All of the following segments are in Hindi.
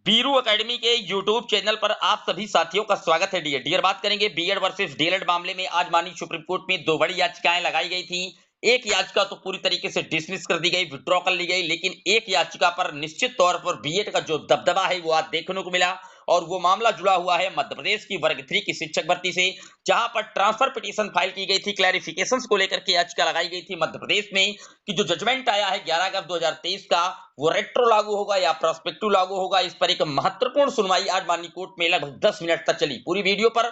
बीरू एकेडमी के यूट्यूब चैनल पर आप सभी साथियों का स्वागत है। डियर बात करेंगे बीएड वर्सेस डीएलएड मामले में। आज माननीय सुप्रीम कोर्ट में दो बड़ी याचिकाएं लगाई गई थी। एक याचिका तो पूरी तरीके से डिसमिस कर दी गई, विड्रॉ कर ली गई, लेकिन एक याचिका पर निश्चित तौर पर बीएड का जो दबदबा है वो आज देखने को मिला। और वो मामला जुड़ा हुआ है मध्य प्रदेश की वर्ग 3 की शिक्षक भर्ती से, जहां पर ट्रांसफर पिटीशन फाइल की गई थी। क्लैरिफिकेशंस को लेकर के याचिका लगाई गई थी मध्य प्रदेश में कि जो जजमेंट आया है 11 अगस्त 2023 का, वो रेट्रो लागू होगा या प्रोस्पेक्टिव लागू होगा। इस पर एक महत्वपूर्ण सुनवाई आज माननीय कोर्ट में लगभग 10 मिनट तक चली। पूरी वीडियो पर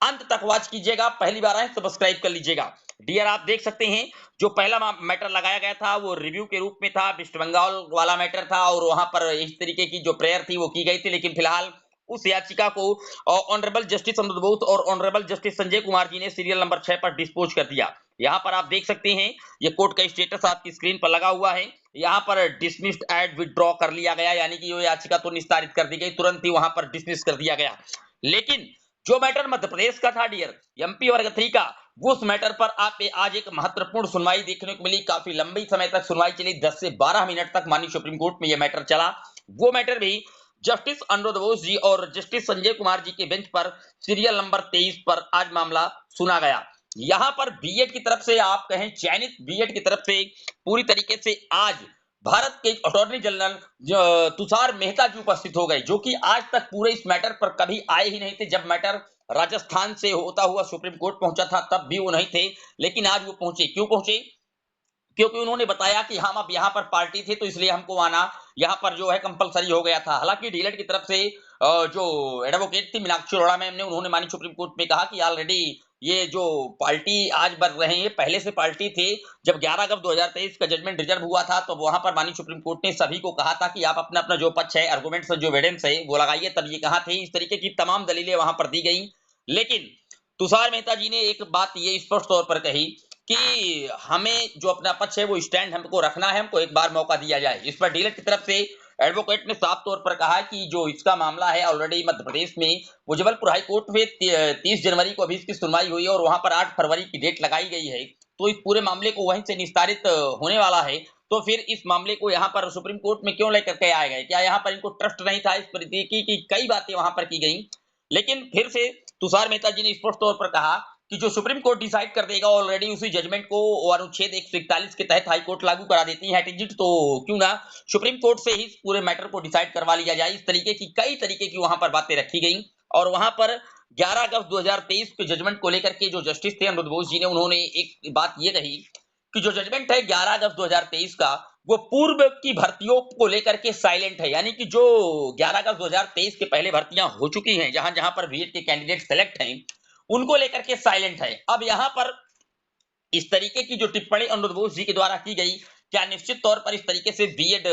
अंत तक वॉच कीजिएगा। पहली बार आए सब्सक्राइब कर लीजिएगा। डियर आप देख सकते हैं, जो पहला मैटर लगाया गया था वो रिव्यू के रूप में था, वेस्ट बंगाल वाला मैटर था, और वहां पर इस तरीके की जो प्रेयर थी वो की गई थी। लेकिन फिलहाल उस याचिका को ऑनरेबल जस्टिस अमृत बोस और ऑनरेबल जस्टिस संजय कुमार जी ने सीरियल नंबर 6 पर डिस्पोज कर दिया। यहाँ पर आप देख सकते हैं, ये कोर्ट का स्टेटस आपकी स्क्रीन पर लगा हुआ है। यहाँ पर डिसमिस्ड एंड विथड्रॉ कर लिया गया, यानी कि वो याचिका तो निस्तारित कर दी गई, तुरंत ही वहां पर डिसमिस कर दिया गया। लेकिन जो मैटर मध्य प्रदेश का था डियर, एमपी वर्ग 3 का, वो उस मैटर पर आप आज एक महत्वपूर्ण सुनवाई देखने को मिली। काफी लंबी समय तक सुनवाई चली, 10 से 12 मिनट तक माननीय सुप्रीम कोर्ट में यह मैटर चला। वो मैटर भी जस्टिस अनिरुद्ध बोस जी और जस्टिस संजय कुमार जी के बेंच पर सीरियल नंबर 23 पर आज मामला सुना गया। यहां पर बीएड की तरफ से, आप कहें चयनित बीएड की तरफ से, पूरी तरीके से आज भारत के अटॉर्नी जनरल तुषार मेहता जी उपस्थित हो गए, जो कि आज तक पूरे इस मैटर पर कभी आए ही नहीं थे। जब मैटर राजस्थान से होता हुआ सुप्रीम कोर्ट पहुंचा था तब भी वो नहीं थे, लेकिन आज वो पहुंचे। क्यों पहुंचे? क्योंकि उन्होंने बताया कि हम अब यहाँ पर पार्टी थे तो इसलिए हमको आना यहाँ पर जो है कंपलसरी हो गया था। हालांकि डीएलएड की तरफ से जो एडवोकेट थी मीनाक्षी अरोड़ा मैम ने, उन्होंने माननीय सुप्रीम कोर्ट में कहा कि ऑलरेडी ये जो पार्टी आज बढ़ रहे हैं, पहले से पार्टी थे। जब 11 अगस्त 2023 का जजमेंट रिजर्व हुआ था तो वहां पर माननीय सुप्रीम कोर्ट ने सभी को कहा था कि आप अपना अपना जो पक्ष है, आर्गुमेंट्स, जो एविडेंस है वो लगाइए। तब ये कहा थे, इस तरीके की तमाम दलीलें वहां पर दी गई। लेकिन तुषार मेहता जी ने एक बात ये स्पष्ट तौर पर कही कि हमें जो अपना पक्ष है वो स्टैंड हमको रखना है, हमको एक बार मौका दिया जाए। इस पर डीएलएड की तरफ से एडवोकेट ने साफ तौर पर कहा कि जो इसका मामला है ऑलरेडी मध्य प्रदेश में, वो जबलपुर हाई कोर्ट में 30 जनवरी को अभी इसकी सुनवाई हुई है और वहां पर 8 फरवरी की डेट लगाई गई है। तो इस पूरे मामले को वहीं से निस्तारित होने वाला है। तो फिर इस मामले को यहाँ पर सुप्रीम कोर्ट में क्यों लेकर के आए गए? क्या यहाँ पर इनको ट्रस्ट नहीं था? इस तरीके की कई बातें वहां पर की गई। लेकिन फिर से तुषार मेहता जी ने स्पष्ट तौर पर कहा कि जो सुप्रीम कोर्ट डिसाइड कर देगा, ऑलरेडी उसी जजमेंट को अनुच्छेद 141 के तहत हाई कोर्ट लागू करा देती है एटिजिट, तो क्यों ना सुप्रीम कोर्ट से ही पूरे मैटर को डिसाइड करवा लिया जाए। इस तरीके की कई तरीके की वहां पर बातें रखी गई। और वहां पर 11 अगस्त 2023 के जजमेंट को लेकर के जो जस्टिस थे अनिरुद्ध बोस जी ने, उन्होंने एक बात ये कही कि जो जजमेंट है 11 अगस्त 2023 का, वो पूर्व की भर्तियों को लेकर के साइलेंट है। यानी कि जो 11 अगस्त 2023 के पहले भर्तियां हो चुकी हैं, जहां जहां पर बीएड के कैंडिडेट सेलेक्ट हैं, उनको लेकर के साइलेंट है। अब यहां पर इस तरीके की जो टिप्पणी अनिरुद्ध बोस जी के द्वारा की गई, क्या निश्चित तौर पर इस तरीके से बीएड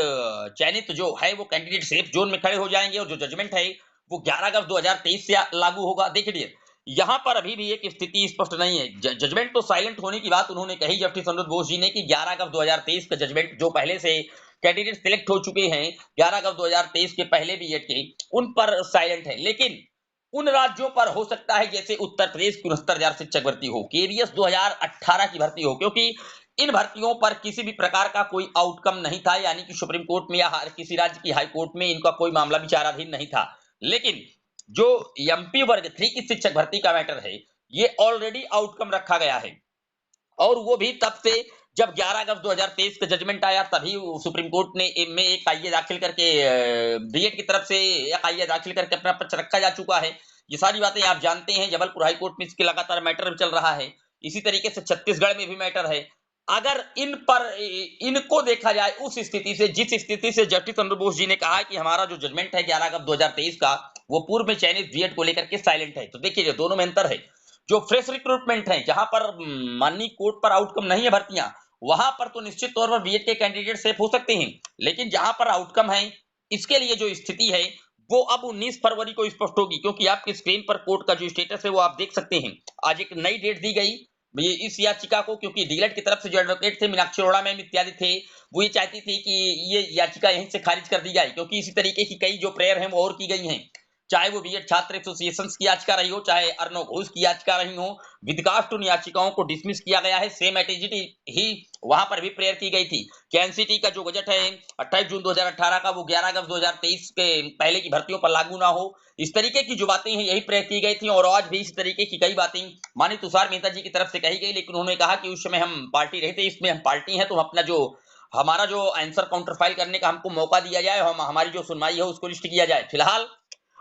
चयनित जो है वो कैंडिडेट सेफ जोन में खड़े हो जाएंगे और जो जजमेंट है वो 11 अगस्त 2023 से लागू होगा? देखिए, यहां पर अभी भी एक स्थिति स्पष्ट नहीं है। जजमेंट तो साइलेंट होने की बात उन्होंने कही जस्टिस अनिरुद्ध बोस जी ने कि 11 अगस्त 2023 का जजमेंट, जो पहले से कैंडिडेट सिलेक्ट हो चुके हैं 11 अगस्त 2023 के पहले बीएड के, उन पर साइलेंट है। लेकिन उन राज्यों पर हो सकता है, जैसे उत्तर प्रदेश की 69,000 शिक्षक भर्ती हो, केवीएस 2018 की भर्ती हो, क्योंकि इन भर्तियों पर किसी भी प्रकार का कोई आउटकम नहीं था। यानी कि सुप्रीम कोर्ट में या किसी राज्य की हाई कोर्ट में इनका कोई मामला विचाराधीन नहीं था। लेकिन जो एमपी वर्ग 3 की शिक्षक भर्ती का मैटर है, ये ऑलरेडी आउटकम रखा गया है। और वो भी तब से जब 11 अगस्त 2023 का जजमेंट आया, तभी सुप्रीम कोर्ट ने में एक आईए दाखिल करके बीएड की तरफ से एक आईए दाखिल करके अपना पक्ष रखा जा चुका है। ये सारी बातें आप जानते हैं। जबलपुर हाई कोर्ट में इसके लगातार मैटर चल रहा है। इसी तरीके से छत्तीसगढ़ में भी मैटर है। अगर इन पर इनको देखा जाए उस स्थिति से, जिस स्थिति से जस्टिस अनिरुद्ध बोस जी ने कहा कि हमारा जो जजमेंट है 11 अगस्त 2023 का, वो पूर्व में चयनित बीएड को लेकर के साइलेंट है, तो देखिए दोनों में अंतर है। जो फ्रेश रिक्रूटमेंट है, जहां पर माननीय कोर्ट पर आउटकम नहीं है भर्तियां, वहां पर तो निश्चित तौर पर बीएड के कैंडिडेट सेफ हो सकते हैं। लेकिन जहां पर आउटकम है, इसके लिए जो स्थिति है वो अब 19 फरवरी को स्पष्ट होगी, क्योंकि आपकी स्क्रीन पर कोर्ट का जो स्टेटस है वो आप देख सकते हैं। आज एक नई डेट दी गई ये इस याचिका को, क्योंकि डीएलएड की तरफ से जो एडवोकेट थे मीनाक्षी अरोड़ा मैम इत्यादि थे, वो ये चाहती थी कि ये याचिका यहीं से खारिज कर दी जाए, क्योंकि इसी तरीके की कई जो प्रेयर हैं वो और की गई हैं। चाहे वो बीएड छात्र एसोसिएशन की याचिका रही हो, चाहे अर्नब घोष की याचिका रही हो, विद कास्ट उन याचिकाओं को डिसमिस किया गया है। सेम एट्रिसिटी ही वहां पर भी प्रेयर की गई थी कि एनसीटी का जो बजट है 28 जून 2018 का, वो 11 अगस्त 2023 के पहले की भर्तियों पर लागू ना हो। इस तरीके की जो बातें हैं यही प्रेयर की गई थी, और आज भी इस तरीके की कई बातें माननीय तुषार मेहता जी की तरफ से कही गई, लेकिन उन्होंने कहा कि उस समय हम पार्टी रहे थे, इसमें हम पार्टी हैं, तो अपना जो हमारा जो आंसर काउंटर फाइल करने का हमको मौका दिया जाए, हम हमारी जो सुनवाई है उसको लिस्ट किया जाए। फिलहाल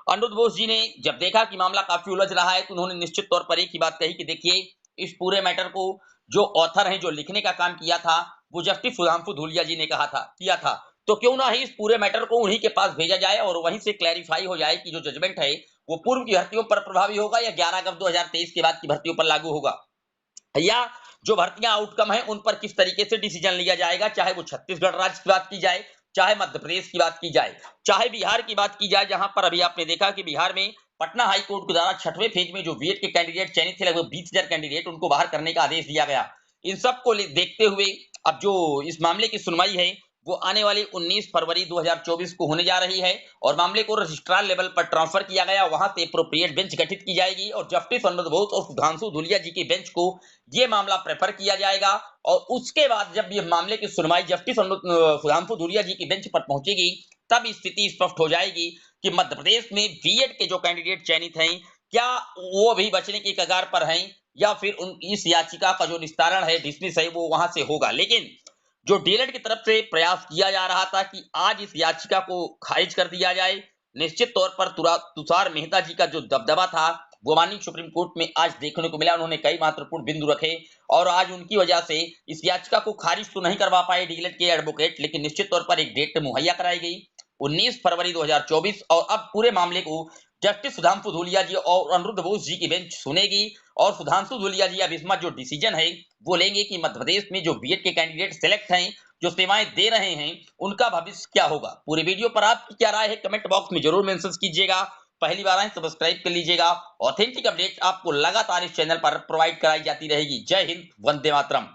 अनिरुद्ध बोस जी ने जब देखा कि मामला काफी उलझ रहा है, तो उन्होंने निश्चित तौर पर एक ही बात कही कि देखिए, इस पूरे मैटर को जो ऑथर हैं, जो लिखने का काम किया था, वो जस्टिस सुधांशु धूलिया जी ने किया था। तो क्यों ना ही इस पूरे मैटर को उन्हीं के पास भेजा जाए और वहीं से क्लैरिफाई हो जाए कि जो जजमेंट है वो पूर्व की भर्तियों पर प्रभावी होगा या 11 अगस्त 2023 के बाद की भर्तियों पर लागू होगा, या जो भर्तियां आउटकम है उन पर किस तरीके से डिसीजन लिया जाएगा, चाहे वो छत्तीसगढ़ राज्य की बात की जाए, चाहे मध्य प्रदेश की बात की जाए, चाहे बिहार की बात की जाए, जहां पर अभी आपने देखा कि बिहार में पटना हाई कोर्ट के द्वारा 6वें फेज में जो बीएड के कैंडिडेट चयनित थे, लगभग 20,000 कैंडिडेट, उनको बाहर करने का आदेश दिया गया। इन सबको देखते हुए अब जो इस मामले की सुनवाई है वो आने वाली 19 फरवरी 2024 को होने जा रही है, और मामले को रजिस्ट्रार लेवल पर ट्रांसफर किया गया। वहां से एप्रोप्रिएट बेंच गठित की जाएगी और जस्टिस अनिरुद्ध बोस और सुधांशु धूलिया जी की बेंच को ये मामला प्रेफर किया जाएगा, और उसके बाद जब ये मामले की सुनवाई जस्टिस सुधांशु धूलिया जी की बेंच पर पहुंचेगी, तब स्थिति स्पष्ट हो जाएगी कि मध्य प्रदेश में बीएड के जो कैंडिडेट चयनित हैं, क्या वो भी बचने की कगार पर हैं, या फिर उन इस याचिका का जो निस्तारण है, डिसमिस है, वो वहां से होगा। लेकिन जो डीएलएड की तरफ से प्रयास किया जा रहा था कि आज इस याचिका को खारिज कर दिया जाए, निश्चित तौर पर तुषार मेहता जी का जो दबदबा था वो माननीय सुप्रीम कोर्ट में आज देखने को मिला। उन्होंने कई महत्वपूर्ण बिंदु रखे, और आज उनकी वजह से इस याचिका को खारिज तो नहीं करवा पाए डीएलएड के एडवोकेट, लेकिन निश्चित तौर पर एक डेट मुहैया कराई गई 19 फरवरी 2024, और अब पूरे मामले को जस्टिस सुधांशु धूलिया जी और अनिरुद्ध बोस जी की बेंच सुनेगी, और सुधांशु धूलिया जी अब इसमें जो डिसीजन है वो लेंगे कि मध्य प्रदेश में जो बीएड के कैंडिडेट सिलेक्ट हैं, जो सेवाएं दे रहे हैं, उनका भविष्य क्या होगा। पूरे वीडियो पर आपकी क्या राय है कमेंट बॉक्स में जरूर मेंशन कीजिएगा। पहली बार आए सब्सक्राइब कर लीजिएगा। ऑथेंटिक अपडेट आपको लगातार इस चैनल पर प्रोवाइड कराई जाती रहेगी। जय हिंद, वंदे मातरम।